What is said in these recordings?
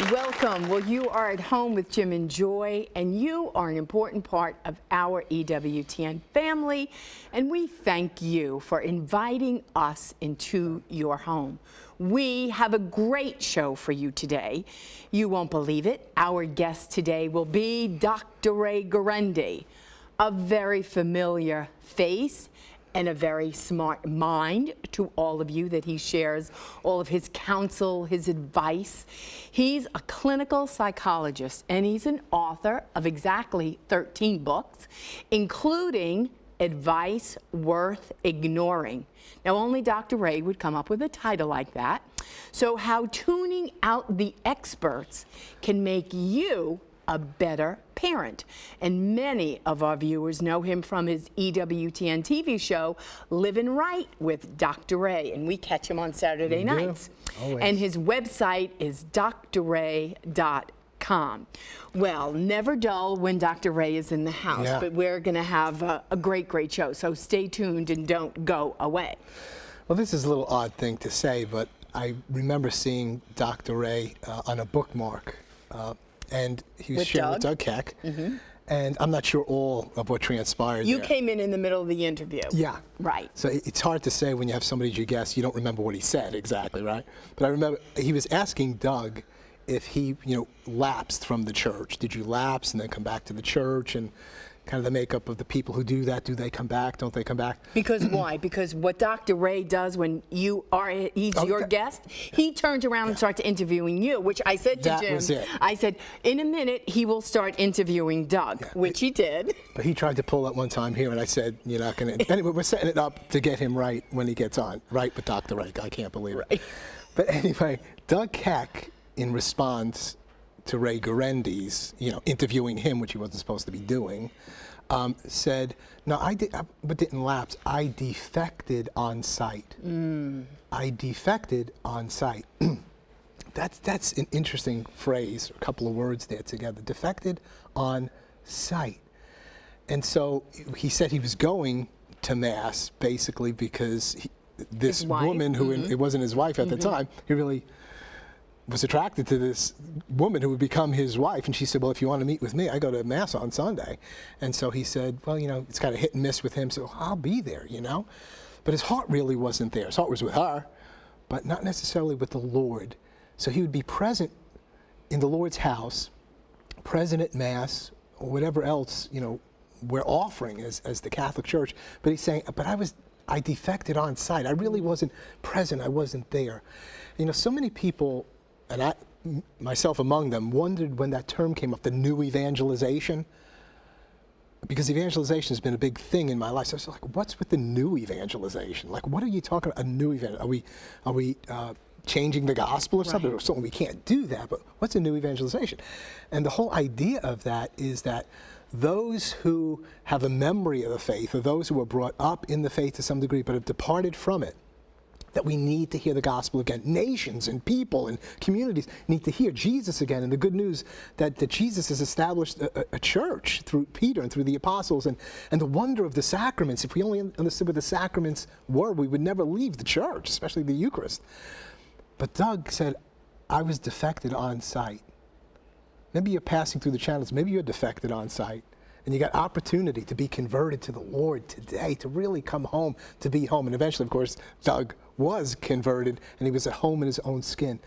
Welcome. Well, you are at home with Jim and Joy, and you are an important part of our EWTN family, and we thank you for inviting us into your home. We have a great show for you today. You won't believe it. Our guest today will be Dr. Guarendi, a very familiar face and a very smart mind to all of you that he shares all of his counsel, his advice. He's a clinical psychologist, and he's an author of exactly 13 books, including Advice Worth Ignoring. Now, only Dr. Ray would come up with a title like that. So how tuning out the experts can make you a better parent. And many of our viewers know him from his EWTN TV show, Living Right with Dr. Ray, and we catch him on Saturday nights. Always. And his website is drray.com. Well, never dull when Dr. Ray is in the house, but we're going to have a great show, so stay tuned and don't go away. Well, this is a little odd thing to say, but I remember seeing Dr. Ray on a bookmark, and he was sharing with Doug Keck, and I'm not sure all of what transpired You there. came in the middle of the interview. Yeah. Right. So it's hard to say when you have somebody as your guest, you don't remember what he said exactly, right? But I remember he was asking Doug if he, lapsed from the church. Did you lapse and then come back to the church? And kind of the makeup of the people who do that. Do they come back? Don't they come back? Because why? Because what Dr. Ray does when he's your guest, he turns around and starts interviewing you, which I said to Jim, was it. I said, in a minute, he will start interviewing Doug, which he did. But he tried to pull that one time here, and I said, you're not going to. Anyway, we're setting it up to get him right when he gets on, right with Dr. Ray. I can't believe it. But anyway, Doug Keck, in response to Ray Guarendi's, interviewing him, which he wasn't supposed to be doing, said, no, I didn't lapse. I defected on sight. I defected on sight. That's an interesting phrase, a couple of words there together. Defected on sight. And so he said he was going to Mass basically because this woman, who it wasn't his wife at the time, he really was attracted to this woman who would become his wife, and she said, well, if you want to meet with me, I go to Mass on Sunday. And so he said, well, it's kind of hit and miss with him, so I'll be there, But his heart really wasn't there. His heart was with her, but not necessarily with the Lord. So he would be present in the Lord's house, present at Mass, or whatever else, we're offering as the Catholic Church. But he's saying, but I defected on sight. I really wasn't present. I wasn't there. So many people, and I, myself among them, wondered when that term came up, the new evangelization, because evangelization has been a big thing in my life. So I was like, what's with the new evangelization? Like, what are you talking about, a new event? Are we changing the gospel or something? Or something? We can't do that, but what's a new evangelization? And the whole idea of that is that those who have a memory of the faith, or those who were brought up in the faith to some degree but have departed from it, that we need to hear the gospel again. Nations and people and communities need to hear Jesus again, and the good news that Jesus has established a church through Peter and through the apostles, and the wonder of the sacraments. If we only understood what the sacraments were, we would never leave the church, especially the Eucharist. But Doug said, I was defected on sight. Maybe you're passing through the channels, maybe you're defected on sight, and you got opportunity to be converted to the Lord today, to really come home, to be home. And eventually, of course, Doug was converted, and he was at home in his own skin.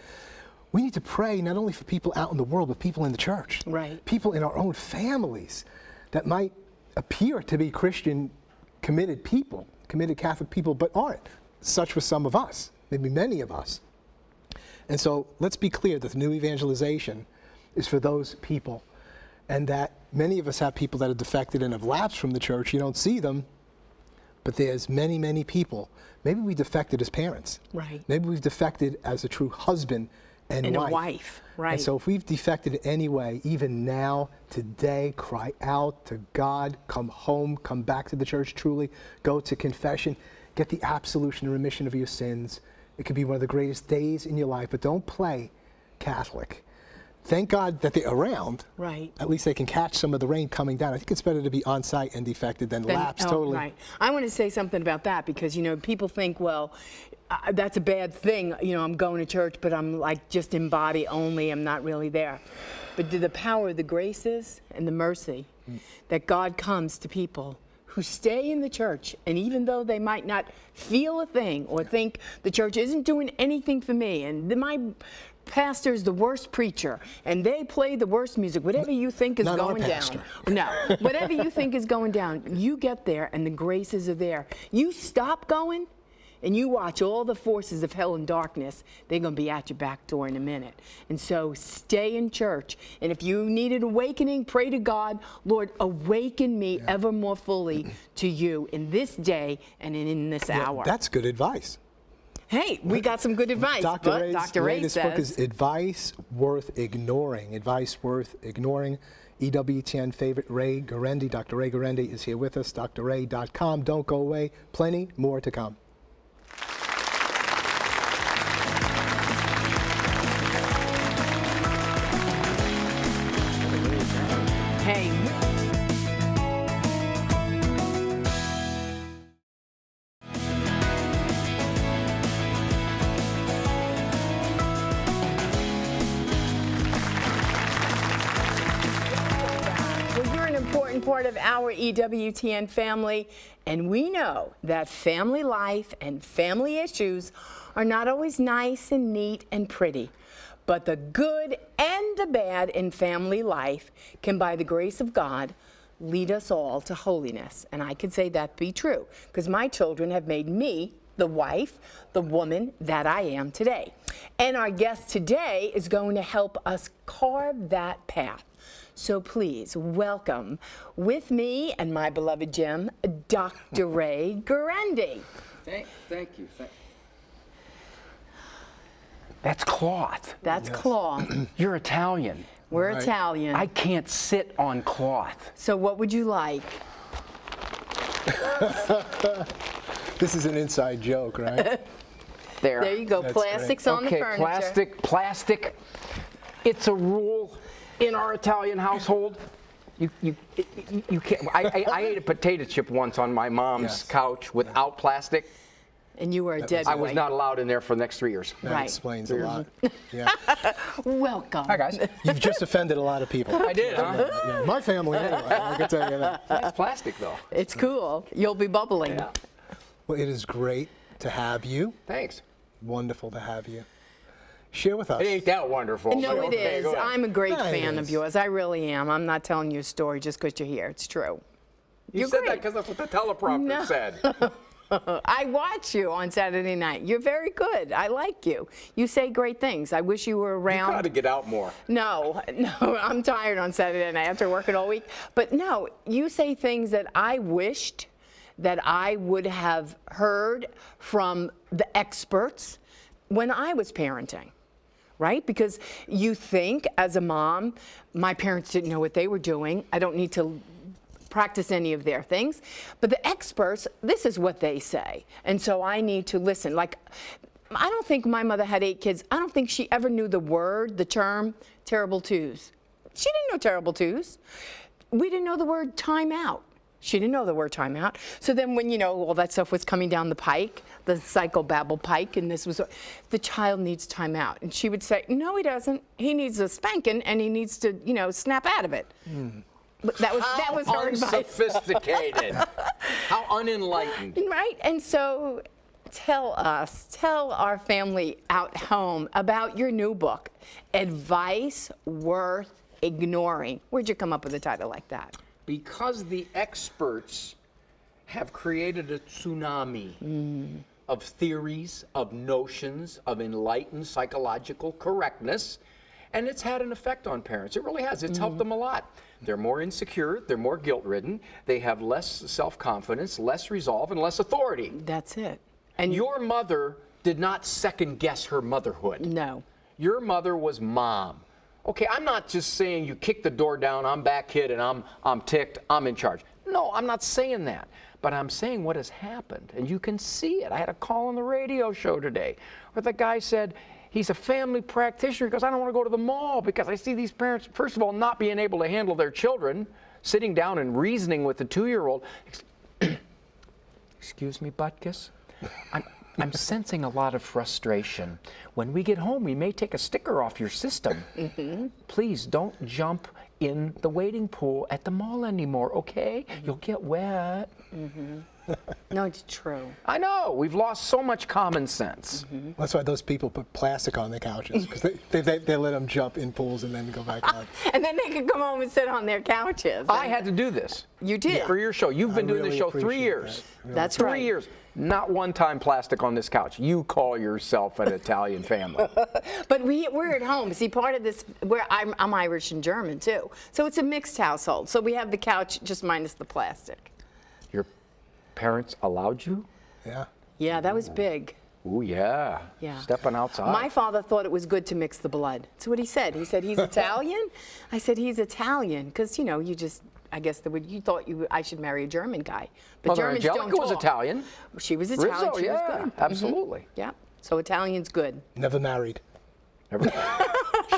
We need to pray not only for people out in the world, but people in the church. Right. People in our own families that might appear to be Christian, committed people, committed Catholic people, but aren't. Such were some of us, maybe many of us. And so let's be clear that the new evangelization is for those people, and that many of us have people that have defected and have lapsed from the church. You don't see them, but there's many, many people. Maybe we defected as parents. Right. Maybe we've defected as a true husband and wife. a wife, right. And so if we've defected in any way, even now, today, cry out to God, come home, come back to the church truly, go to confession, get the absolution and remission of your sins. It could be one of the greatest days in your life, but don't play Catholic. thank God that they're around. Right. At least they can catch some of the rain coming down. I think it's better to be on site and defected than lapse totally. Right. I want to say something about that because, you know, people think, well, that's a bad thing. You know, I'm going to church, but I'm like just in body only. I'm not really there. But the power of the graces and the mercy that God comes to people who stay in the church, and even though they might not feel a thing or think the church isn't doing anything for me, and my pastor's the worst preacher, and they play the worst music, whatever you think is going down. No, whatever you think is going down, you get there and the graces are there. You stop going, and you watch all the forces of hell and darkness, they're going to be at your back door in a minute. And so stay in church. And if you need an awakening, pray to God, Lord, awaken me ever more fully to you in this day and in this hour. That's good advice. Hey, we got some good advice. Dr. Ray's book is Advice Worth Ignoring. Advice Worth Ignoring. EWTN favorite Ray Guarendi. Dr. Ray Guarendi is here with us. drray.com. Don't go away. Plenty more to come. Hey. Well, you're an important part of our EWTN family, and we know that family life and family issues are not always nice and neat and pretty. But the good and the bad in family life can, by the grace of God, lead us all to holiness. And I can say that be true, because my children have made me the wife, the woman that I am today. And our guest today is going to help us carve that path. So please welcome with me and my beloved Jim, Dr. Ray Guarendi. Thank you. That's cloth. That's cloth. You're Italian. We're Right. Italian. I can't sit on cloth. So what would you like? This is an inside joke, right? There you go. That's Plastics great. on the furniture. Plastic. It's a rule in our Italian household. You can't. I ate a potato chip once on my mom's couch without plastic. And you were a dead I boy. was not allowed in there for the next 3 years. That Right. explains a lot. Yeah. Welcome. Hi, guys. You've just offended a lot of people. I did, huh? Yeah, my family, anyway. I can tell you that. It's plastic, though. It's cool. You'll be bubbling. Yeah. Well, it is great to have you. Thanks. Wonderful to have you. Share with us. It ain't that wonderful. No, but it okay, is. go ahead. I'm a great Yeah, it fan of is. yours. I really am. I'm not telling you a story just because you're here. It's true. You You're said great. that because that's what the teleprompter No. said. I watch you on Saturday night. You're very good. I like you. You say great things. I wish you were You around. got to get out more. No, I'm tired on Saturday night after working all week. But no, you say things that I wished that I would have heard from the experts when I was parenting, right? Because you think as a mom, my parents didn't know what they were doing. I don't need to practice any of their things. But the experts, this is what they say. And so I need to listen. Like, I don't think my mother had 8 kids. I don't think she ever knew the term, terrible twos. She didn't know terrible twos. We didn't know the word timeout. She didn't know the word timeout. So then when, all that stuff was coming down the pike, the psychobabble pike, and this was, the child needs timeout. And she would say, no, he doesn't. He needs a spanking, and he needs to, snap out of it. But that was her advice. Unsophisticated. How unenlightened. Right? And so tell our family out home about your new book, Advice Worth Ignoring. Where'd you come up with a title like that? Because the experts have created a tsunami of theories, of notions, of enlightened psychological correctness, and it's had an effect on parents. It really has. It's helped them a lot. They're more insecure, they're more guilt-ridden, they have less self-confidence, less resolve, and less authority. That's it. And Your mother did not second-guess her motherhood. no. Your mother was mom. Okay, I'm not just saying you kick the door down, I'm back kid, and I'm ticked, I'm in charge. No, I'm not saying that. But I'm saying what has happened, and you can see it. I had a call on the radio show today where the guy said, He's a family practitioner. He goes, I don't want to go to the mall because I see these parents, first of all, not being able to handle their children, sitting down and reasoning with the 2-year-old. Excuse me, Butkus? I'm sensing a lot of frustration. When we get home, we may take a sticker off your system. Please don't jump in the wading pool at the mall anymore, okay? You'll get wet. No, it's true. I know. We've lost so much common sense. That's why those people put plastic on their couches, because they let them jump in pools and then go back out. And then they could come home and sit on their couches. I had to do this. You did? For your show. You've been doing really this show 3 appreciate years. that. Really. That's 3 right. years. Not one time plastic on this couch. You call yourself an Italian family. But we're at home. See, part of this, I'm Irish and German too. So it's a mixed household. So we have the couch just minus the plastic. Your parents allowed you? Yeah. Yeah, that was big. Ooh, yeah. Yeah. Stepping outside. My father thought it was good to mix the blood. That's what he said. He said, he's Italian? I said, he's Italian. Because, you just, I guess you thought I should marry a German guy. But Mother Germans Angelica don't was talk. Italian. She was Italian. Rizzo, She was yeah, good. absolutely. Yeah. So Italian's good. Never married. Never.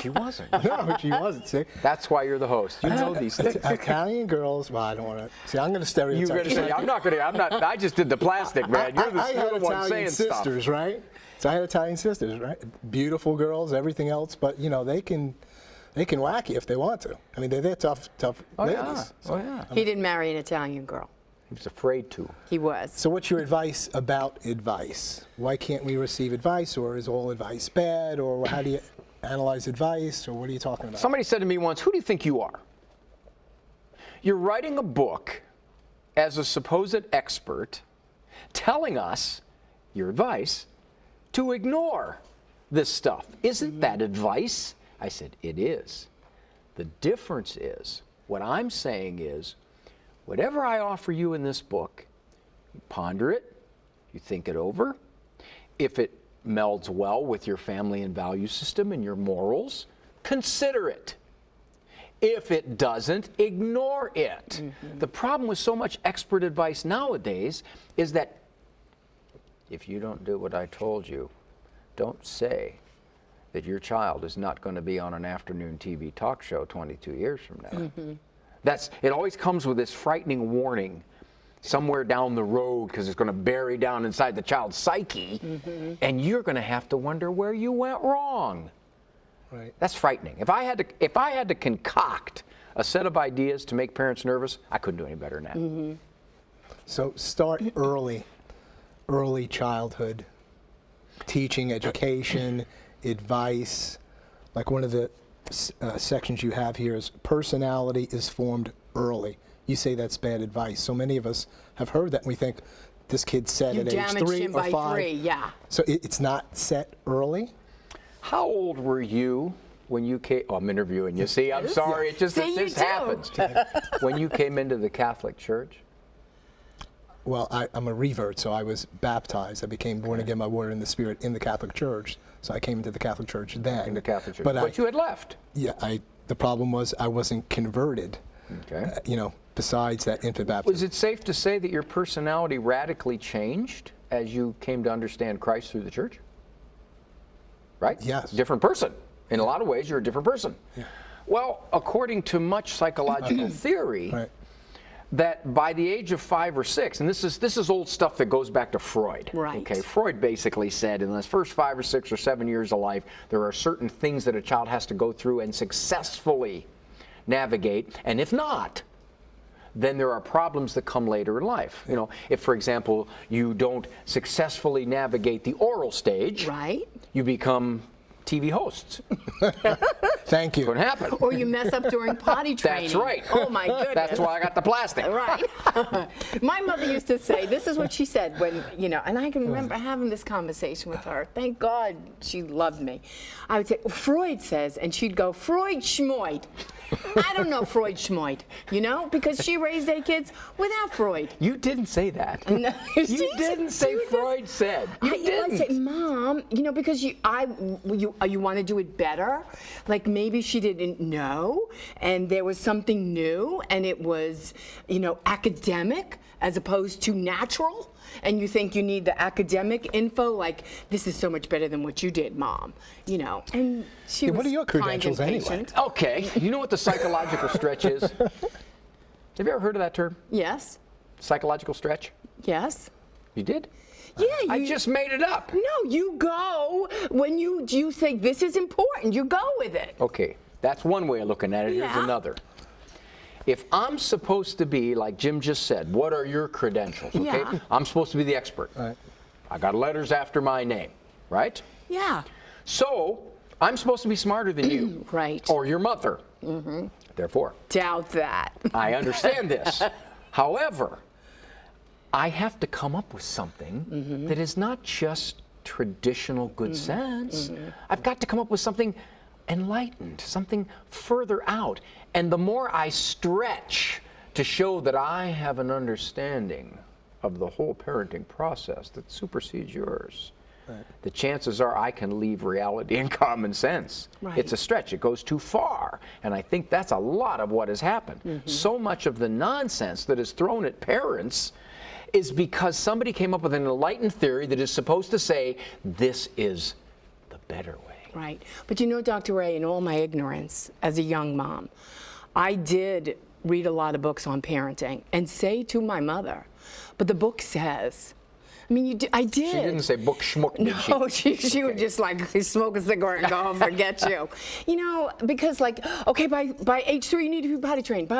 She wasn't. No, she wasn't. See, That's why you're the host. You know these things. Italian girls. Well, I don't want to. See, I'm going to stereotype. You're going to say, I'm not. I just did the plastic, man. You're I you're had the one Italian saying sisters, stuff. right? So I had Italian sisters, right? Beautiful girls, everything else, but they can whack you if they want to. I mean, they're tough ladies. Yeah. So. Oh, yeah. He didn't marry an Italian girl. He was afraid to. He was. So what's your advice about advice? Why can't we receive advice, or is all advice bad, or how do you analyze advice, or what are you talking about? Somebody said to me once, who do you think you are? You're writing a book as a supposed expert telling us, your advice, to ignore this stuff. Isn't that advice? I said, it is. The difference is, what I'm saying is, whatever I offer you in this book, you ponder it, you think it over. If it melds well with your family and value system and your morals, consider it. If it doesn't, ignore it. The problem with so much expert advice nowadays is that if you don't do what I told you, don't say that your child is not going to be on an afternoon TV talk show 22 years from now. It always comes with this frightening warning somewhere down the road, because it's going to bury down inside the child's psyche, and you're going to have to wonder where you went wrong. Right. That's frightening. If I had to concoct a set of ideas to make parents nervous, I couldn't do any better than that. So start early childhood, teaching, education, advice. Like one of the sections you have here is personality is formed early. You say that's bad advice. So many of us have heard that and we think this kid's set You at age damaged 3 him or by 5. 3, yeah. So it's not set early? How old were you when you came? Oh, I'm interviewing you. See, I'm sorry. It just See, this you do. happens. When you came into the Catholic Church? Well, I'm a revert, so I was baptized. I became born again by water and the Spirit in the Catholic Church. So I came into the Catholic Church then. In the Catholic Church. But you had left. Yeah, the problem was I wasn't converted. Okay. Besides that infant baptism. Was it safe to say that your personality radically changed as you came to understand Christ through the church? Right? Yes. Different person. In a lot of ways, you're a different person. Yeah. Well, according to much psychological theory, Right. that by the age of 5 or 6, and this is old stuff that goes back to Freud. Right. Okay, Freud basically said in the first 5 or 6 or 7 years of life, there are certain things that a child has to go through and successfully navigate, and if not, then there are problems that come later in life. If, for example, you don't successfully navigate the oral stage, Right. you become TV hosts. Thank you. It could happen. Or you mess up during potty training. That's right. Oh, my goodness. That's why I got the plastic. Right. My mother used to say, this is what she said when, and I can remember having this conversation with her. Thank God she loved me. I would say, Freud says, and she'd go, Freud schmoid. I don't know Freud schmoid, because she raised 8 kids without Freud. You didn't say that. No, You didn't say Freud said. You I'd didn't. say, Mom, because you want to do it better. Like maybe she didn't know, and there was something new, and it was, academic as opposed to natural, and you think you need the academic info, like, this is so much better than what you did, Mom, and she was what are your credentials kind and anyway? patient. Okay, you know what the psychological stretch is? Have you ever heard of that term? Yes, Psychological stretch? yes. You did? Yeah, I just made it up. No, you go, when you say this is important, you go with it. Okay, that's one way of looking at it. Here's Yeah. another. If I'm supposed to be, like Jim just said, what are your credentials? Okay, Yeah. I'm supposed to be the expert. Right. I got letters after my name, right? Yeah. So I'm supposed to be smarter than you. Right. Or your mother. Mm-hmm. Therefore, Doubt that. I understand this. However, I have to come up with something that is not just traditional good sense. I've got to come up with something enlightened, something further out. And the more I stretch to show that I have an understanding of the whole parenting process that supersedes yours, the chances are I can leave reality and common sense. Right. It's a stretch. It goes too far. And I think that's a lot of what has happened. So much of the nonsense that is thrown at parents is because somebody came up with an enlightened theory that is supposed to say, this is the better way. Right. But Dr. Ray, in all my ignorance as a young mom, I did read a lot of books on parenting and say to my mother, but the book says, I did. She didn't say book schmuck, did she? No, she would just like smoke a cigarette and go home, forget you. Because okay, by age 3 you need to be potty trained.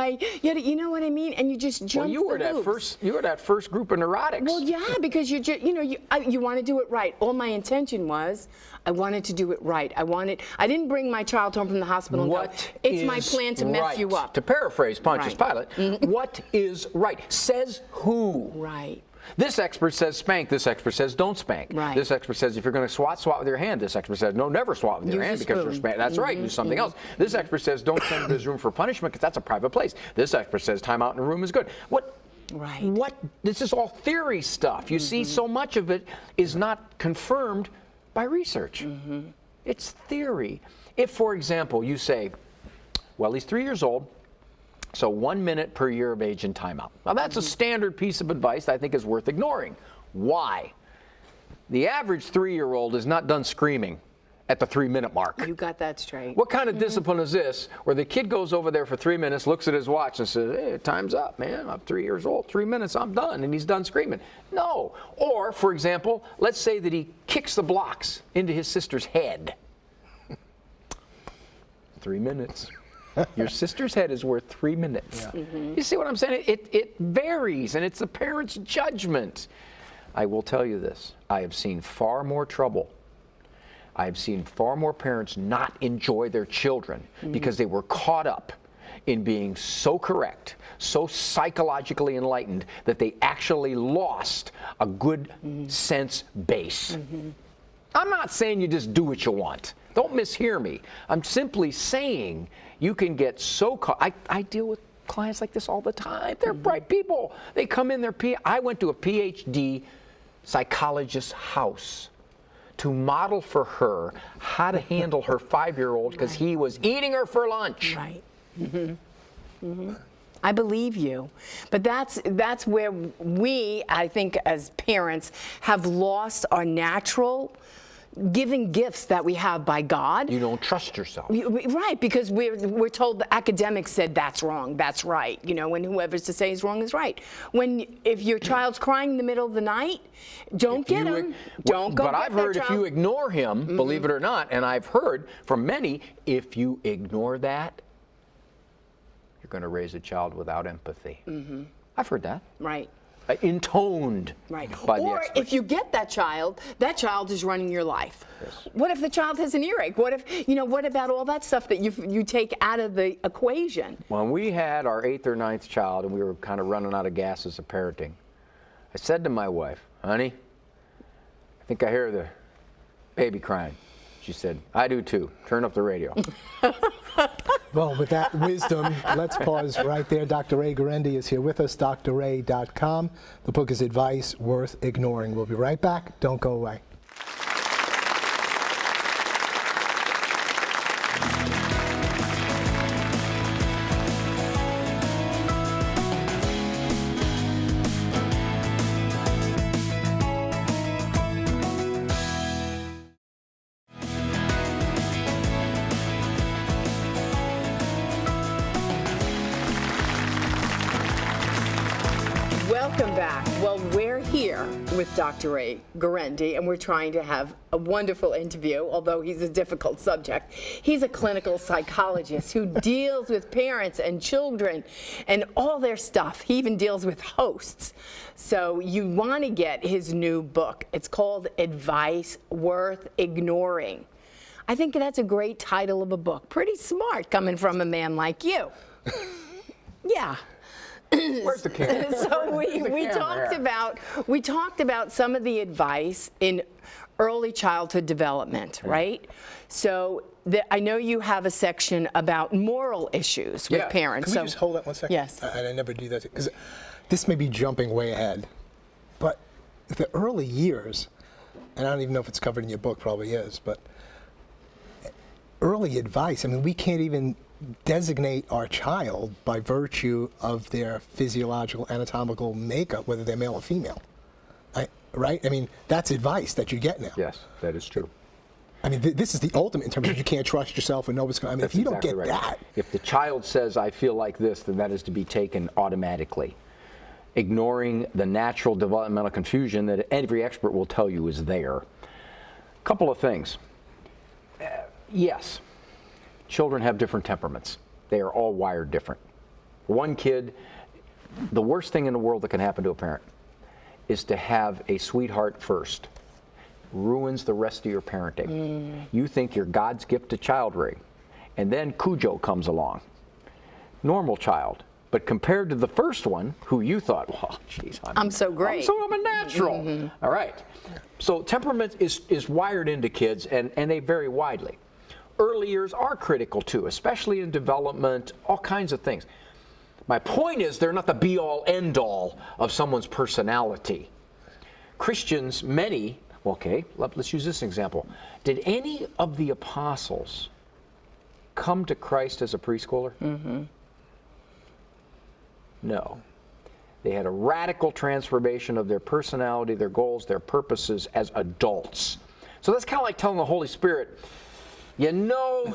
You know what I mean? And you just jump Well, you were the hoops. that first group of neurotics. Well, yeah, because you want to do it right. All my intention was, I wanted to do it right. I didn't bring my child home from the hospital and go, it's my plan to mess you up. To paraphrase Pontius Right. Pilate, what is right? Says who? Right. This expert says spank. This expert says don't spank. Right. This expert says if you're going to swat with your hand. This expert says no, never swat with your Use hand a because you're spoon. spank. That's right. Use something else. This expert says don't send him to his room for punishment because that's a private place. This expert says time out in a room is good. Right. What? This is all theory stuff. You see, so much of it is not confirmed by research. It's theory. If, for example, you say, well, he's 3 years old, so 1 minute per year of age in timeout. Now, that's a standard piece of advice that I think is worth ignoring. Why? The average 3-year-old is not done screaming at the 3-minute mark. You got that straight. What kind of discipline is this where the kid goes over there for 3 minutes, looks at his watch and says, hey, time's up, man. I'm 3 years old. 3 minutes, I'm done. And he's done screaming. No. Or, for example, let's say that he kicks the blocks into his sister's head. 3 minutes. Your sister's head is worth 3 minutes. Yeah. You see what I'm saying? It varies, and it's the parent's judgment. I will tell you this. I have seen far more trouble. I have seen far more parents not enjoy their children because they were caught up in being so correct, so psychologically enlightened, that they actually lost a good sense base. I'm not saying you just do what you want. Don't mishear me. I'm simply saying you can get so caught. I deal with clients like this all the time. They're bright people. They come in, I went to a PhD psychologist's house to model for her how to handle her 5-year-old because he was eating her for lunch. Right. I believe you. But that's where we, I think, as parents, have lost our natural giving gifts that we have by God. You don't trust yourself. Right, because we're told the academics said that's wrong, that's right. When whoever's to say is wrong is right. If your child's crying in the middle of the night, don't get him. Don't go. But I've heard if you ignore him, believe it or not, and I've heard from many, if you ignore that, you're going to raise a child without empathy. I've heard that. Right. Intoned right. by the Or experts. if you get that child is running your life. Yes. What if the child has an earache? What if, what about all that stuff that you take out of the equation? When we had our 8th or 9th child and we were kind of running out of gas as a parenting, I said to my wife, honey, I think I hear the baby crying. She said, I do too. Turn up the radio. Well, with that wisdom, let's pause right there. Dr. Ray Guarendi is here with us, drray.com. The book is Advice Worth Ignoring. We'll be right back. Don't go away. Well, we're here with Dr. Ray Guarendi, and we're trying to have a wonderful interview, although he's a difficult subject. He's a clinical psychologist who deals with parents and children and all their stuff. He even deals with hosts. So you want to get his new book. It's called Advice Worth Ignoring. I think that's a great title of a book. Pretty smart coming from a man like you. Yeah. Where's the camera? So we talked about some of the advice in early childhood development, right? So I know you have a section about moral issues with parents. Can we just hold that 1 second? Yes. I never do that because this may be jumping way ahead, but the early years, and I don't even know if it's covered in your book, probably is, but early advice, I mean, we can't even designate our child by virtue of their physiological anatomical makeup, whether they're male or female. Right? I mean, that's advice that you get now. Yes, that is true. I mean, this is the ultimate in terms of you can't trust yourself and nobody's going to, I mean, That's if you don't exactly get right. that. If the child says, I feel like this, then that is to be taken automatically, ignoring the natural developmental confusion that every expert will tell you is there. Couple of things. Yes, children have different temperaments. They are all wired different. One kid, the worst thing in the world that can happen to a parent is to have a sweetheart first. Ruins the rest of your parenting. You think you're God's gift to child rearing, and then Cujo comes along. Normal child. But compared to the first one, who you thought, well, geez, I'm so great. I'm a natural. All right. So temperament is wired into kids, and they vary widely. Early years are critical too, especially in development, all kinds of things. My point is they're not the be-all, end-all of someone's personality. Christians, many, okay, let's use this example. Did any of the apostles come to Christ as a preschooler? No. They had a radical transformation of their personality, their goals, their purposes as adults. So that's kind of like telling the Holy Spirit, you know,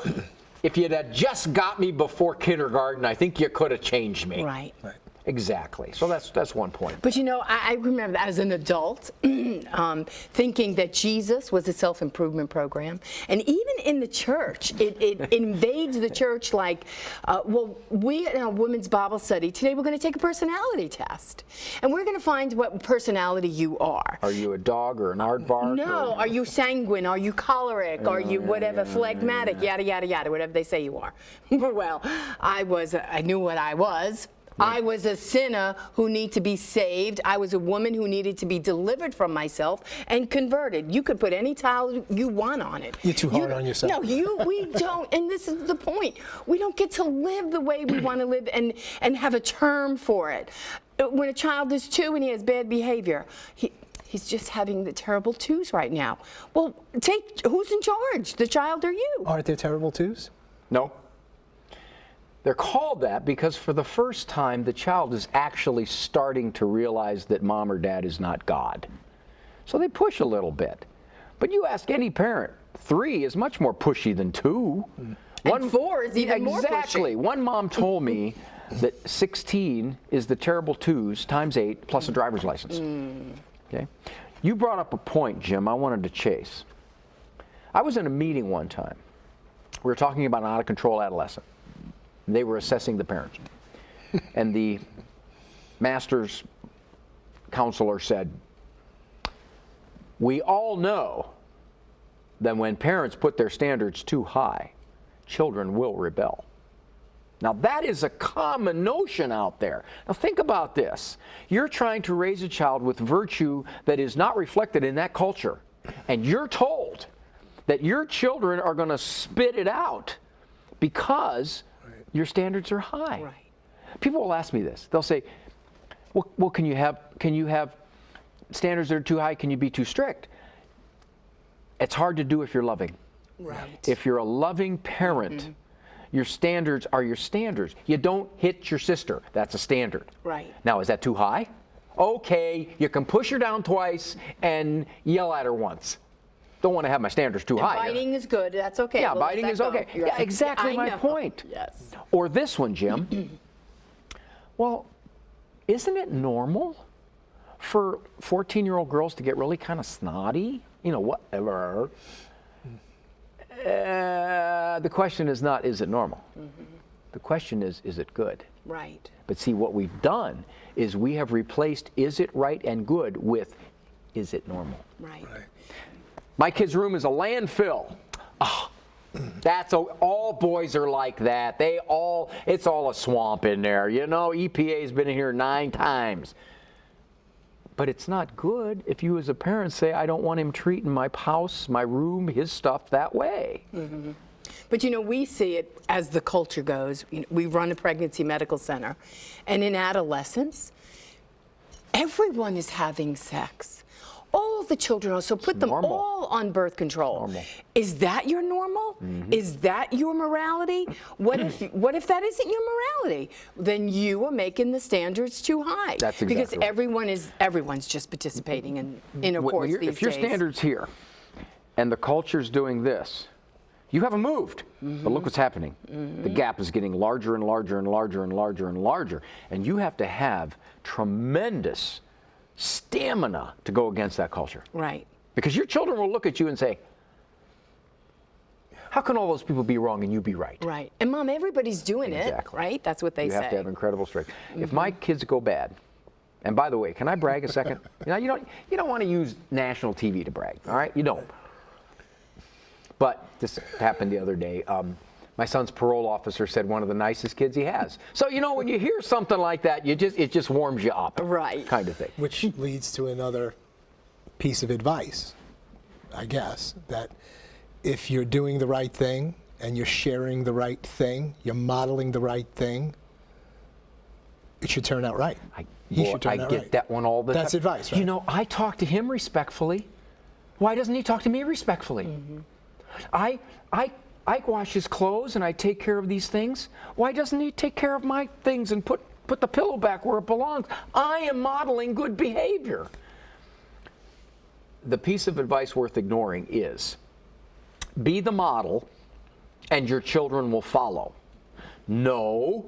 if you'd have just got me before kindergarten, I think you could have changed me. Right. Exactly. So that's one point. But you know, I remember that as an adult, thinking that Jesus was a self-improvement program. And even in the church, it invades the church like, well, we in a women's Bible study, today we're going to take a personality test. And we're going to find what personality you are. Are you a dog or an aardvark? No. Are you sanguine? Are you choleric? Are you whatever, phlegmatic, yada, yada, yada, whatever they say you are. Well, I knew what I was. I was a sinner who needed to be saved. I was a woman who needed to be delivered from myself and converted. You could put any title you want on it. You're too hard on yourself. No, we don't. And this is the point. We don't get to live the way we want to live and have a term for it. When a child is 2 and he has bad behavior, he's just having the terrible 2s right now. Well, who's in charge, the child or you? Aren't there terrible 2s? No. They're called that because for the first time, the child is actually starting to realize that mom or dad is not God. So they push a little bit. But you ask any parent, 3 is much more pushy than 2. And 4 is even more pushy. Exactly. One mom told me that 16 is the terrible 2s times 8 plus a driver's license. Okay. You brought up a point, Jim, I wanted to chase. I was in a meeting one time. We were talking about an out-of-control adolescent. They were assessing the parents. And the master's counselor said, we all know that when parents put their standards too high, children will rebel. Now that is a common notion out there. Now think about this. You're trying to raise a child with virtue that is not reflected in that culture. And you're told that your children are going to spit it out because your standards are high. Right. People will ask me this. They'll say, well, can you have standards that are too high? Can you be too strict? It's hard to do if you're loving. Right. If you're a loving parent, your standards are your standards. You don't hit your sister. That's a standard. Right. Now, is that too high? Okay, you can push her down twice and yell at her once. Don't want to have my standards too high. Biting is good. That's okay. Yeah, We'll biting is okay. Right. Yeah, exactly I my know. point. Yes. Or this one, Jim. Well, isn't it normal for 14-year-old girls to get really kind of snotty, you know, whatever. The question is not, is it normal? The question is it good? Right. But see, what we've done is we have replaced is it right and good with is it normal? Right. My kid's room is a landfill. Oh, all boys are like that. It's all a swamp in there. You know, EPA's been in here 9 times. But it's not good if you as a parent say, I don't want him treating my house, my room, his stuff that way. But you know, we see it as the culture goes. You know, we run a pregnancy medical center, and in adolescence, everyone is having sex. All the children are, so put them normal. all on birth control. Normal. Is that your normal? Is that your morality? What if that isn't your morality? Then you are making the standards too high. That's exactly because right. everyone's just participating in a course these days. If your standard's here, and the culture's doing this, you haven't moved. But look what's happening. The gap is getting larger and larger and larger and larger and larger. And you have to have tremendous stamina to go against that culture. Right. Because your children will look at you and say, how can all those people be wrong and you be right? Right. And Mom, everybody's doing Exactly. it, right? That's what they say. You have to have incredible strength. If my kids go bad, and by the way, can I brag a second? You don't want to use national TV to brag, all right? You don't. But this happened the other day. My son's parole officer said one of the nicest kids he has. So, you know, when you hear something like that, it just warms you up. Right. Kind of thing. Which leads to another piece of advice, I guess, that if you're doing the right thing and you're sharing the right thing, you're modeling the right thing, it should turn out right. I right. get that one all the time. That's advice, right? You know, I talk to him respectfully. Why doesn't he talk to me respectfully? I wash his clothes and I take care of these things. Why doesn't he take care of my things and put the pillow back where it belongs? I am modeling good behavior. The piece of advice worth ignoring is be the model and your children will follow. No,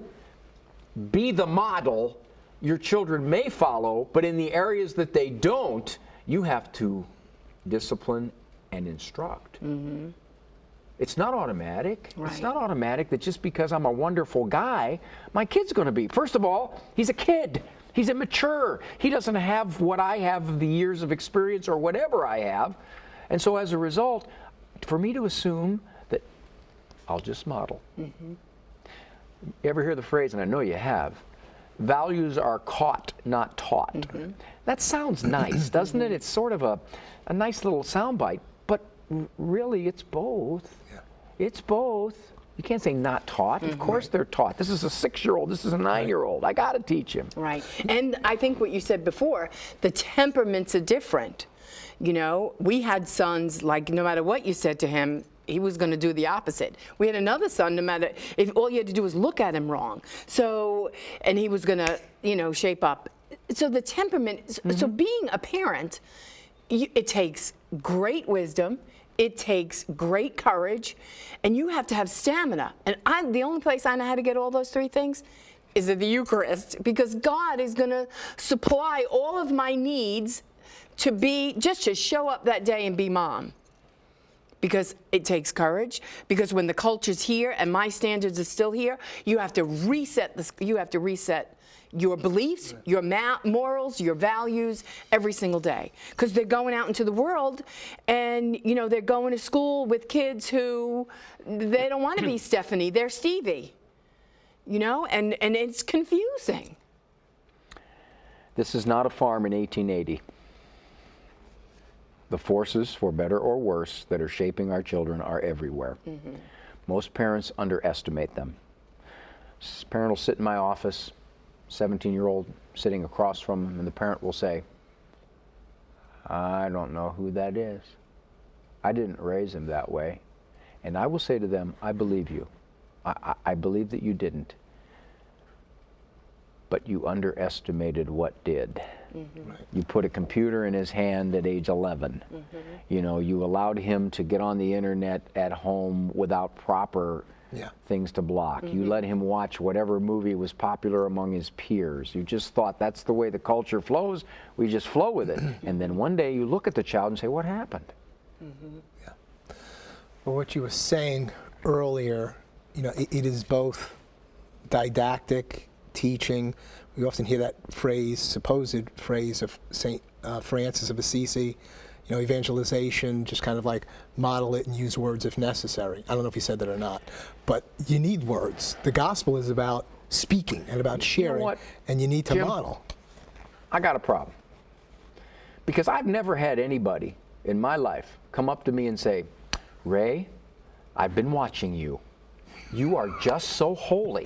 be the model, your children may follow, but in the areas that they don't, you have to discipline and instruct. It's not automatic. Right. It's not automatic that just because I'm a wonderful guy, my kid's going to be. First of all, he's a kid. He's immature. He doesn't have what I have, the years of experience or whatever I have. And so as a result, for me to assume that I'll just model. You ever hear the phrase, and I know you have, values are caught, not taught. That sounds nice, doesn't it? It's sort of a nice little soundbite, but really it's both. It's both. You can't say not taught. Of course they're taught. This is a 6-year-old. This is a 9-year-old. I got to teach him. Right. And I think what you said before, the temperaments are different. You know, we had sons, like, no matter what you said to him, he was going to do the opposite. We had another son, no matter if all you had to do was look at him wrong. So, and he was going to, you know, shape up. So the temperament, so being a parent, it takes great wisdom. It takes great courage, and you have to have stamina. And the only place I know how to get all those 3 things is at the Eucharist, because God is going to supply all of my needs to show up that day and be Mom. Because it takes courage, because when the culture's here and my standards are still here, you have to reset your beliefs, your morals, your values every single day. Because they're going out into the world and, you know, they're going to school with kids who, they don't want to be Stephanie, they're Stevie. You know, and it's confusing. This is not a farm in 1880. The forces, for better or worse, that are shaping our children are everywhere. Most parents underestimate them. Parent will sit in my office, 17-year-old sitting across from him, and the parent will say, I don't know who that is. I didn't raise him that way. And I will say to them, I believe you. I believe that you didn't. but you underestimated what did. Mm-hmm. Right. You put a computer in his hand at age 11. Mm-hmm. You know, you allowed him to get on the internet at home without proper things to block. Mm-hmm. You let him watch whatever movie was popular among his peers. You just thought that's the way the culture flows. We just flow with it. And then one day you look at the child and say, what happened? Mm-hmm. Yeah. Well, what you were saying earlier, you know, it is both didactic, teaching. We often hear that phrase, supposed phrase of St. Francis of Assisi, you know, evangelization, just kind of like model it and use words if necessary. I don't know if he said that or not, but you need words. The gospel is about speaking and about sharing, what, and you need to Jim? model. I got a problem. Because I've never had anybody in my life come up to me and say, Ray, I've been watching you. You are just so holy.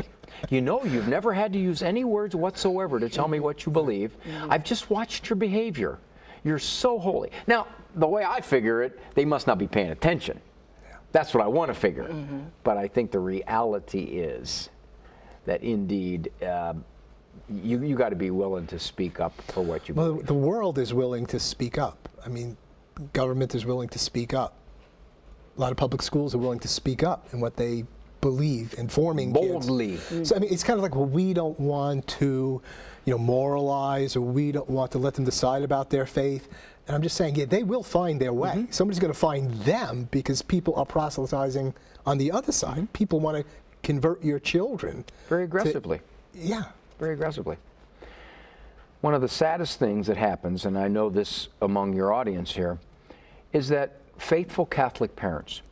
You know, you've never had to use any words whatsoever to tell me what you believe. I've just watched your behavior. You're so holy. Now, the way I figure it, they must not be paying attention. That's what I want to figure. But I think the reality is that indeed, you got to be willing to speak up for what you believe. Well, the world is willing to speak up. I mean, government is willing to speak up. A lot of public schools are willing to speak up in what they believe, informing Boldly. kids. So I mean, it's kind of like, well, we don't want to, you know, moralize, or we don't want to let them decide about their faith. And I'm just saying, yeah, they will find their way. Somebody's going to find them, because people are proselytizing on the other side. People want to convert your children. Very aggressively. Yeah. Very aggressively. One of the saddest things that happens, and I know this among your audience here, is that faithful Catholic parents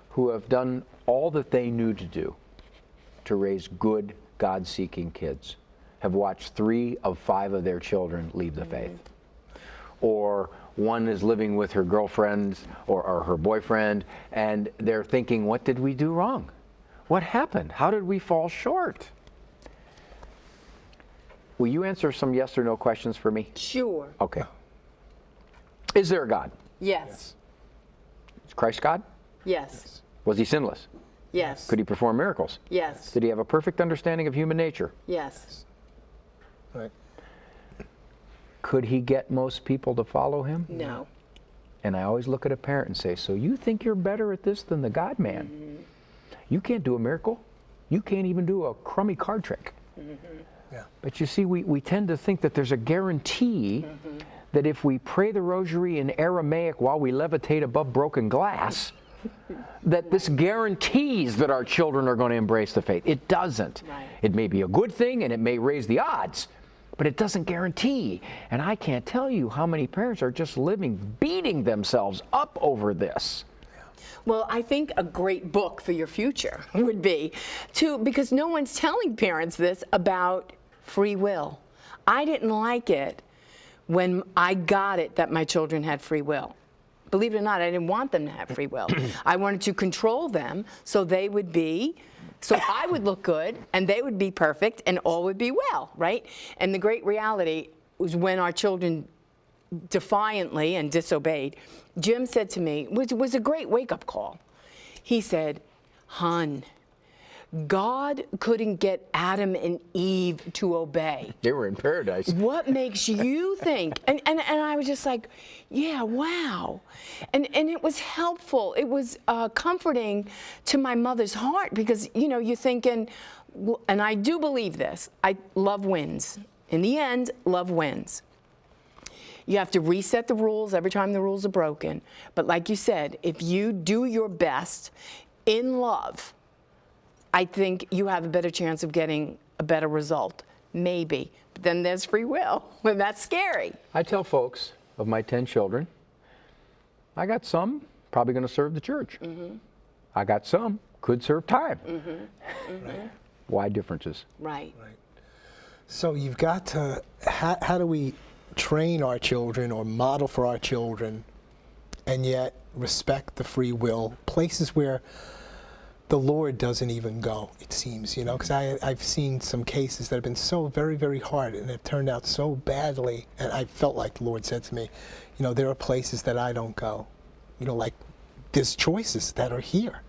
who have done all that they knew to do to raise good, God-seeking kids have watched 3 of 5 of their children leave the faith. Or one is living with her girlfriend or her boyfriend, and they're thinking, what did we do wrong? What happened? How did we fall short? Will you answer some yes or no questions for me? Sure. Okay. Is there a God? Yes. Is Christ God? Yes. Was he sinless? Yes. Could he perform miracles? Yes. Did he have a perfect understanding of human nature? Yes. Right. Could he get most people to follow him? No. And I always look at a parent and say, so you think you're better at this than the God man? You can't do a miracle. You can't even do a crummy card trick. Yeah. But you see, we tend to think that there's a guarantee that if we pray the rosary in Aramaic while we levitate above broken glass, that this guarantees that our children are going to embrace the faith. It doesn't. Right. It may be a good thing and it may raise the odds, but it doesn't guarantee. And I can't tell you how many parents are just beating themselves up over this. Well, I think a great book for your future would be because no one's telling parents this about free will. I didn't like it when I got it that my children had free will. Believe it or not, I didn't want them to have free will. I wanted to control them so I would look good and they would be perfect and all would be well, right? And the great reality was when our children defiantly and disobeyed, Jim said to me, which was a great wake-up call. He said, "Hun, God couldn't get Adam and Eve to obey. They were in paradise. What makes you think?" And I was just like, yeah, wow. And it was helpful. It was comforting to my mother's heart because, you know, you're thinking, and I do believe this, love wins. In the end, love wins. You have to reset the rules every time the rules are broken. But like you said, if you do your best in love, I think you have a better chance of getting a better result. Maybe. But then there's free will, and that's scary. I tell folks, of my 10 children, I got some probably going to serve the church. I got some could serve time. Right. Wide differences. Right. Right. So you've got to, how do we train our children or model for our children and yet respect the free will, places where the Lord doesn't even go, it seems, you know, because I've seen some cases that have been so very, very hard and have turned out so badly, and I felt like the Lord said to me, you know, there are places that I don't go, you know, like there's choices that are here.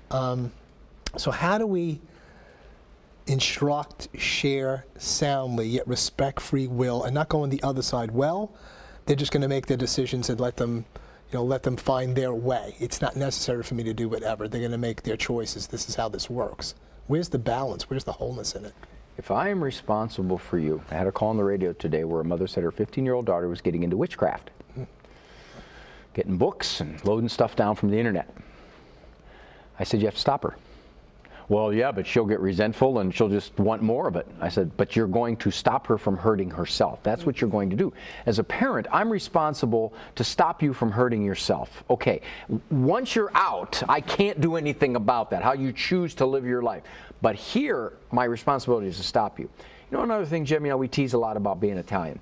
So how do we instruct, share soundly, yet respect free will, and not go on the other side. Well, they're just going to make their decisions and let them find their way. It's not necessary for me to do whatever. They're going to make their choices. This is how this works. Where's the balance? Where's the wholeness in it? If I am responsible for you, I had a call on the radio today where a mother said her 15-year-old daughter was getting into witchcraft, getting books and loading stuff down from the internet. I said, you have to stop her. Well, yeah, but she'll get resentful and she'll just want more of it. I said, but you're going to stop her from hurting herself. That's what you're going to do. As a parent, I'm responsible to stop you from hurting yourself. Okay, once you're out, I can't do anything about that, how you choose to live your life. But here, my responsibility is to stop you. You know, another thing, Jim, we tease a lot about being Italian.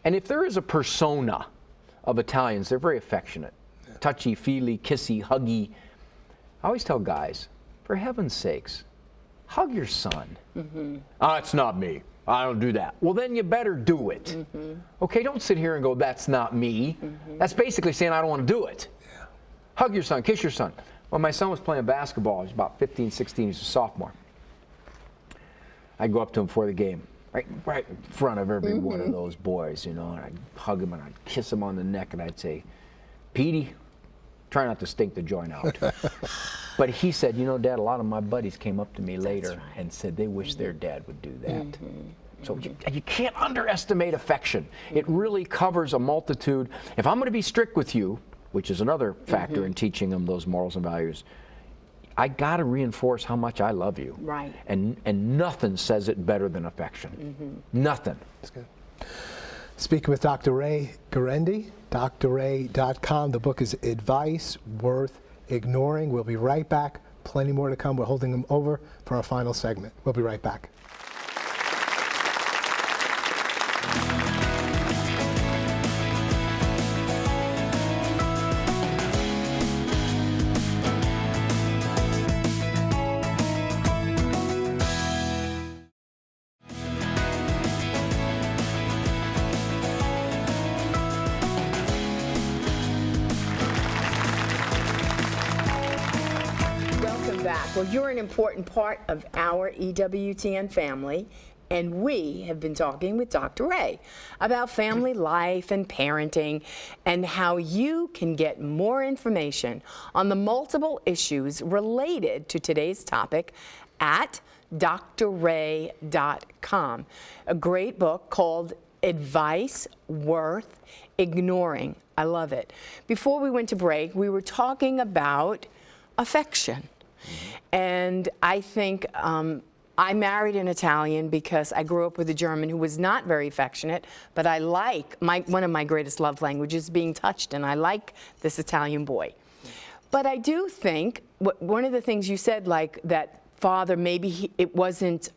And if there is a persona of Italians, they're very affectionate. Touchy-feely, kissy, huggy. I always tell guys, for heaven's sakes, hug your son. It's not me. I don't do that. Well, then you better do it. Okay, don't sit here and go, that's not me. That's basically saying I don't want to do it. Yeah. Hug your son, kiss your son. When my son was playing basketball, he was about 15, 16, he's a sophomore. I'd go up to him before the game, right in front of every one of those boys, and I'd hug him and I'd kiss him on the neck and I'd say, Petey, try not to stink the joint out. But he said, Dad, a lot of my buddies came up to me later and said they wish their dad would do that. So you can't underestimate affection. It really covers a multitude. If I'm going to be strict with you, which is another factor in teaching them those morals and values, I got to reinforce how much I love you. Right. And nothing says it better than affection. Nothing. That's good. Speaking with Dr. Ray Guarendi, drray.com. The book is Advice Worth Ignoring. We'll be right back. Plenty more to come. We're holding them over for our final segment. We'll be right back. Well, you're an important part of our EWTN family, and we have been talking with Dr. Ray about family life and parenting and how you can get more information on the multiple issues related to today's topic at drray.com. A great book called Advice Worth Ignoring. I love it. Before we went to break, we were talking about affection. And I think I married an Italian because I grew up with a German who was not very affectionate, but I like, one of my greatest love languages being touched, and I like this Italian boy. But I do think, one of the things you said, like that father, maybe it wasn't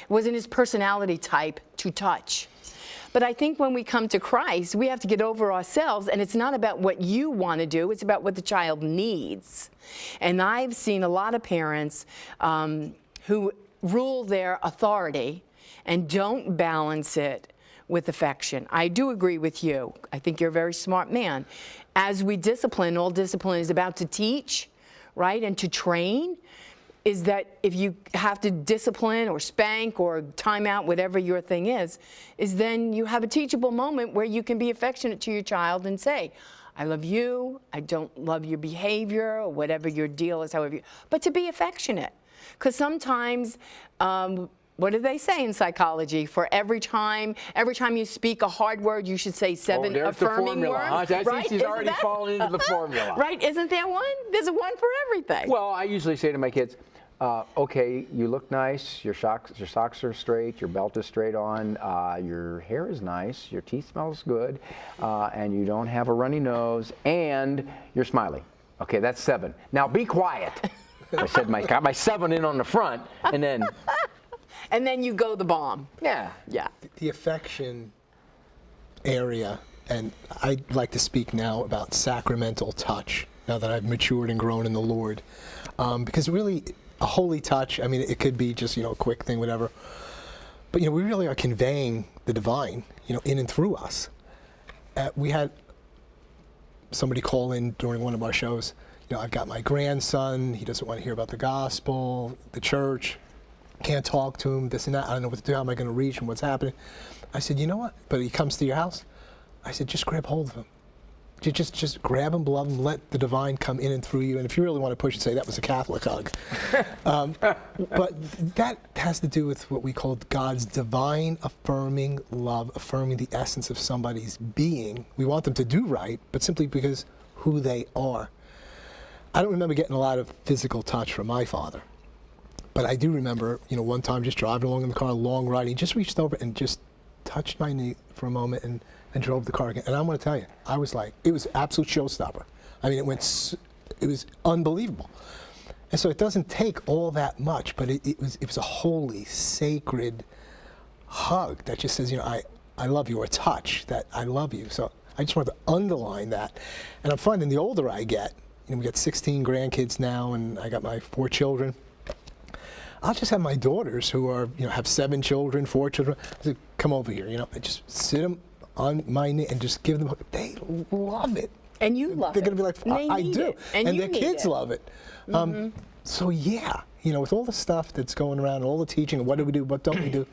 his personality type to touch. But I think when we come to Christ, we have to get over ourselves, and it's not about what you want to do, it's about what the child needs. And I've seen a lot of parents who rule their authority and don't balance it with affection. I do agree with you. I think you're a very smart man. As we discipline, all discipline is about to teach, right, and to train. Is that if you have to discipline or spank or time out, whatever your thing is then you have a teachable moment where you can be affectionate to your child and say, I love you, I don't love your behavior, or whatever your deal is, but to be affectionate. Because sometimes, what do they say in psychology? For every time you speak a hard word, you should say 7 affirming words. I think she's already fallen into the formula. Right, isn't there one? There's a one for everything. Well, I usually say to my kids, okay, you look nice, your socks are straight, your belt is straight on, your hair is nice, your teeth smells good, and you don't have a runny nose, and you're smiling. Okay, that's 7. Now be quiet. I said got my 7 in on the front, and then... And then you go the bomb. Yeah. Yeah. The affection area, and I'd like to speak now about sacramental touch, now that I've matured and grown in the Lord. Because really, a holy touch, I mean, it could be just, a quick thing, whatever. But, we really are conveying the divine, in and through us. We had somebody call in during one of our shows, I've got my grandson, he doesn't want to hear about the gospel, the church. can't talk to him, this and that. I don't know what to do. How am I going to reach him? What's happening? I said, you know what? But he comes to your house. I said, just grab hold of him. Just grab him, love him, let the divine come in and through you. And if you really want to push and say that was a Catholic hug. But that has to do with what we call God's divine affirming love, affirming the essence of somebody's being. We want them to do right, but simply because who they are. I don't remember getting a lot of physical touch from my father. But I do remember, one time just driving along in the car, long ride, he just reached over and just touched my knee for a moment and drove the car again. And I want to tell you, I was like, it was an absolute showstopper. I mean, it was unbelievable. And so it doesn't take all that much, but it was a holy, sacred hug that just says, I love you, or a touch that I love you. So I just wanted to underline that. And I'm finding the older I get, we got 16 grandkids now, and I got my 4 children. I'll just have my daughters who are, have 7 children, 4 children. I said, come over here, I just sit them on my knee and just give them, they love it. And you love it. They're going to be like, I do. And their kids love it. So yeah, with all the stuff that's going around, all the teaching, what do we do, what don't we do,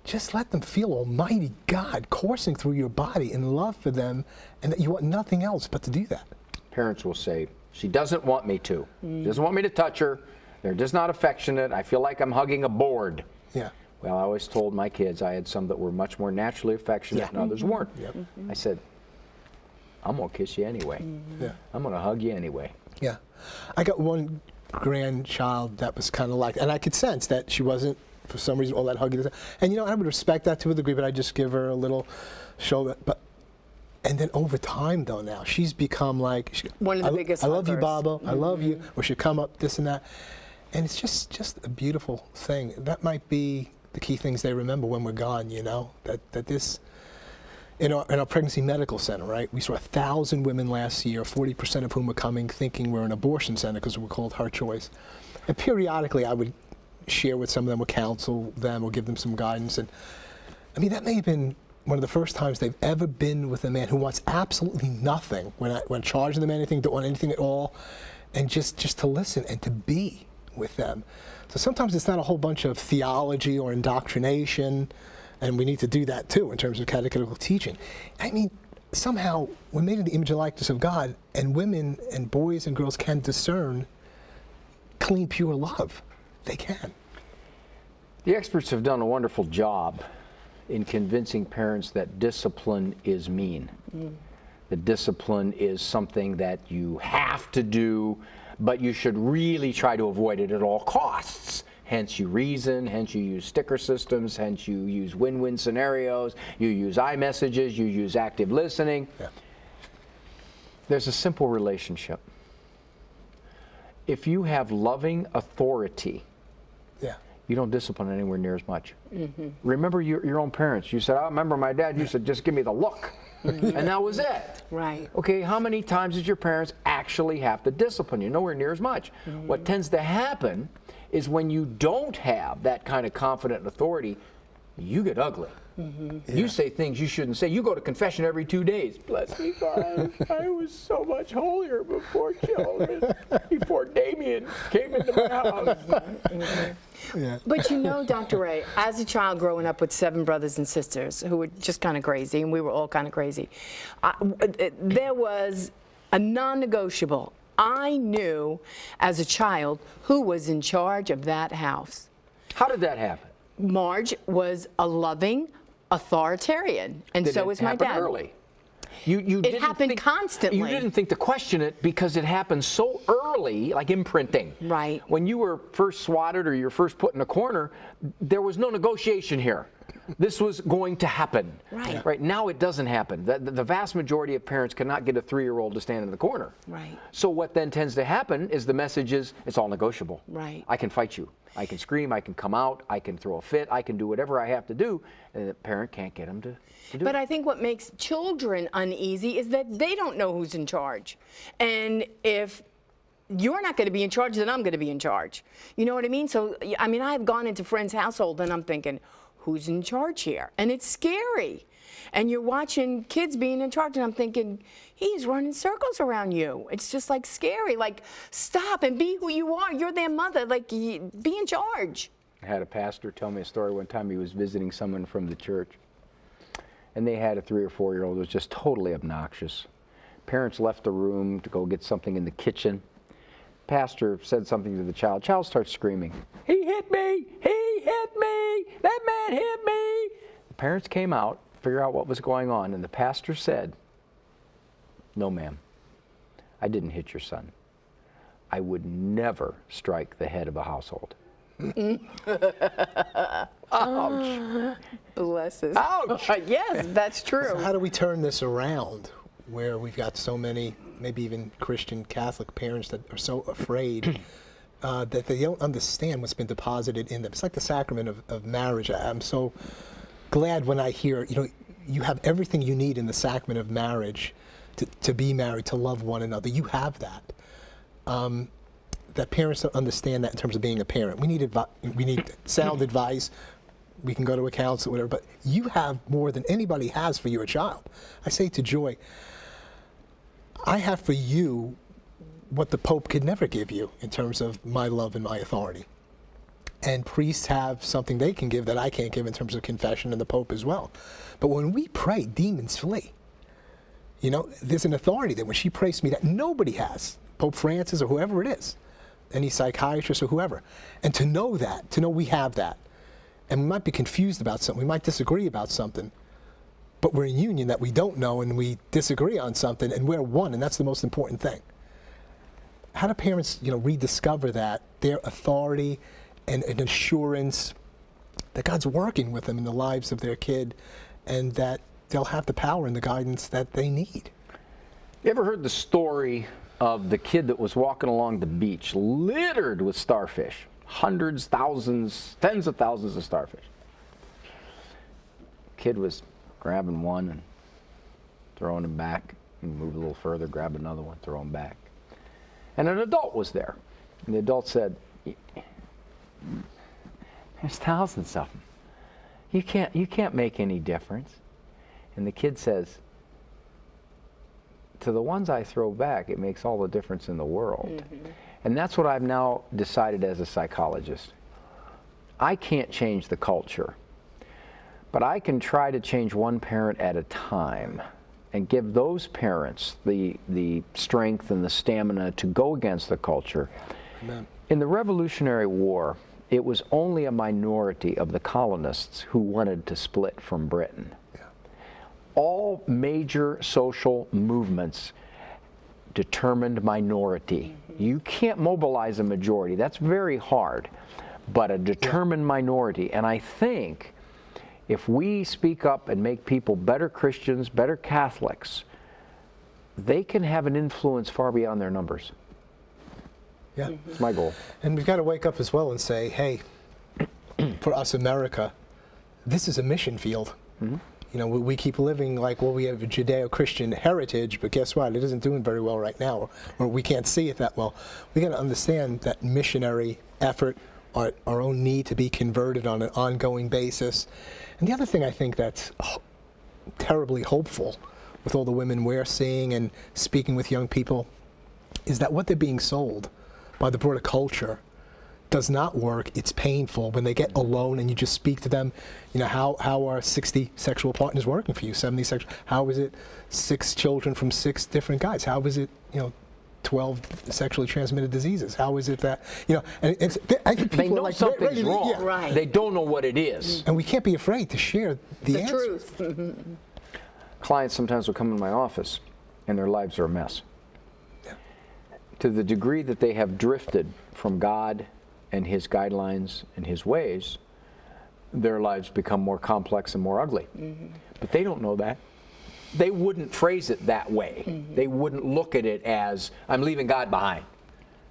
just let them feel Almighty God coursing through your body in love for them, and that you want nothing else but to do that. Parents will say, she doesn't want me to. She doesn't want me to touch her. They're just not affectionate. I feel like I'm hugging a board. Yeah. Well, I always told my kids, I had some that were much more naturally affectionate and others weren't. Yep. I said, I'm going to kiss you anyway. Yeah. I'm going to hug you anyway. Yeah. I got one grandchild that was kind of like, and I could sense that she wasn't, for some reason, all that hugging. And, I would respect that to a degree, but I just give her a little show. And then over time, though, now, she's become like, one of the biggest I love you, huggers. Baba. I love you. Or she'll come up, this and that. And it's just a beautiful thing. That might be the key things they remember when we're gone, that this, in our pregnancy medical center, right? We saw 1,000 women last year, 40% of whom were coming thinking we're an abortion center because we're called Her Choice. And periodically I would share with some of them, or counsel them, or give them some guidance. And I mean, that may have been one of the first times they've ever been with a man who wants absolutely nothing, when charging them anything, don't want anything at all, and just to listen and to be with them. So sometimes it's not a whole bunch of theology or indoctrination, and we need to do that too in terms of catechetical teaching. I mean, somehow we're made in the image and likeness of God, and women and boys and girls can discern clean, pure love. They can. The experts have done a wonderful job in convincing parents that discipline is mean. The discipline is something that you have to do, but you should really try to avoid it at all costs. Hence you reason, hence you use sticker systems, hence you use win-win scenarios, you use iMessages, you use active listening. Yeah. There's a simple relationship. If you have loving authority, you don't discipline anywhere near as much. Remember your own parents. You said, I remember my dad used to just give me the look, and that was it. Right. Okay, how many times did your parents actually have to discipline you? Nowhere near as much. What tends to happen is when you don't have that kind of confident authority, you get ugly. You say things you shouldn't say. You go to confession every 2 days. Bless me, God, I was so much holier before children, before Damien came into my house. Yeah. But Dr. Ray, as a child growing up with 7 brothers and sisters who were just kind of crazy, and we were all kind of crazy, there was a non-negotiable. I knew as a child who was in charge of that house. How did that happen? Marge was a loving authoritarian, and so was my dad. Early? It happened constantly. You didn't think to question it because it happened so early, like imprinting. Right. When you were first swatted or you were first put in a corner, there was no negotiation here. This was going to happen. Right. Right now it doesn't happen. The vast majority of parents cannot get a 3-year-old to stand in the corner. Right. So what then tends to happen is the message is, it's all negotiable. Right. I can fight you. I can scream, I can come out, I can throw a fit, I can do whatever I have to do, and the parent can't get them to do But it. I think what makes children uneasy is that they don't know who's in charge. And if you're not going to be in charge, then I'm going to be in charge. You know what I mean? So, I mean, I've gone into friends' household and I'm thinking, who's in charge here? And it's scary. And you're watching kids being in charge, and I'm thinking, he's running circles around you. It's just like scary. Like, stop and be who you are. You're their mother. Like, be in charge. I had a pastor tell me a story one time. He was visiting someone from the church, and they had a 3 or 4-year-old who was just totally obnoxious. Parents left the room to go get something in the kitchen. Pastor said something to the child. Child starts screaming, "He hit me! He hit me! That man hit me!" The parents came out, figure out what was going on, and the pastor said, "No, ma'am, I didn't hit your son. I would never strike the head of a household." Ouch. Bless us. Ouch. Yes, that's true. So how do we turn this around where we've got so many, maybe even Christian Catholic parents that are so afraid that they don't understand what's been deposited in them? It's like the sacrament of marriage. I'm so glad when I hear, you have everything you need in the sacrament of marriage to be married, to love one another. You have that. That parents don't understand that in terms of being a parent. We need sound advice. We can go to a counselor, whatever, but you have more than anybody has for your child. I say to Joy, I have for you what the Pope could never give you in terms of my love and my authority. And priests have something they can give that I can't give in terms of confession, and the Pope as well. But when we pray, demons flee. There's an authority that when she prays to me that nobody has, Pope Francis or whoever it is, any psychiatrist or whoever. And to know we have that. And we might be confused about something, we might disagree about something, but we're in union that we don't know, and we disagree on something, and we're one, and that's the most important thing. How do parents, rediscover that, their authority and an assurance that God's working with them in the lives of their kid, and that they'll have the power and the guidance that they need? You ever heard the story of the kid that was walking along the beach littered with starfish? Hundreds, thousands, tens of thousands of starfish. Kid was grabbing one and throwing him back, and move a little further, grab another one, throw him back. And an adult was there. And the adult said, "There's thousands of them. You can't make any difference." And the kid says, "To the ones I throw back, it makes all the difference in the world." Mm-hmm. And that's what I've now decided as a psychologist. I can't change the culture, but I can try to change one parent at a time and give those parents the strength and the stamina to go against the culture. Amen. In the Revolutionary War, it was only a minority of the colonists who wanted to split from Britain. All major social movements determined minority. Mm-hmm. You can't mobilize a majority. That's very hard, but a determined minority. And I think if we speak up and make people better Christians, better Catholics, they can have an influence far beyond their numbers. Yeah. It's my goal. And we've got to wake up as well and say, hey, for us America, this is a mission field. Mm-hmm. We keep living like, well, we have a Judeo-Christian heritage, but guess what? It isn't doing very well right now, or we can't see it that well. We got to understand that missionary effort, our own need to be converted on an ongoing basis. And the other thing I think that's terribly hopeful with all the women we're seeing and speaking with young people is that what they're being sold by the broader culture does not work. It's painful when they get alone and you just speak to them. How are 60 sexual partners working for you? 70 sexual. How is it 6 children from 6 different guys? How is it 12 sexually transmitted diseases? How is it that And I think people they know are like something's wrong. Yeah. Right. They don't know what it is. And we can't be afraid to share the answer. Truth. Clients sometimes will come in my office and their lives are a mess. Yeah. To the degree that they have drifted from God and His guidelines and His ways, their lives become more complex and more ugly. Mm-hmm. But they don't know that. They wouldn't phrase it that way. Mm-hmm. They wouldn't look at it as, I'm leaving God behind.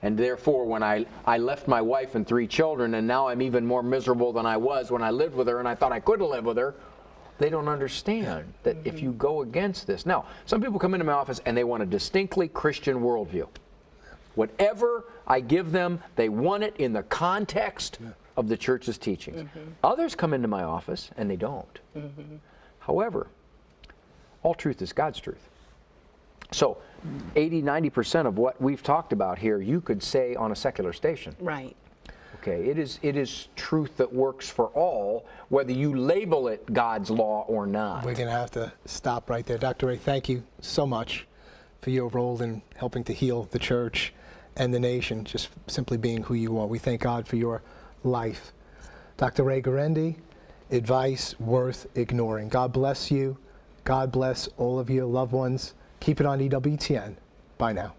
And therefore, when I left my wife and 3 children, and now I'm even more miserable than I was when I lived with her and I thought I couldn't live with her, they don't understand that if you go against this. Now, some people come into my office and they want a distinctly Christian worldview. Whatever I give them, they want it in the context of the church's teachings. Mm-hmm. Others come into my office and they don't. Mm-hmm. However, all truth is God's truth. So 80, 90% of what we've talked about here, you could say on a secular station. Right. Okay, it is truth that works for all, whether you label it God's law or not. We're going to have to stop right there. Dr. Ray, thank you so much for your role in helping to heal the church and the nation, just simply being who you are. We thank God for your life. Dr. Ray Guarendi, advice worth ignoring. God bless you. God bless all of your loved ones. Keep it on EWTN. Bye now.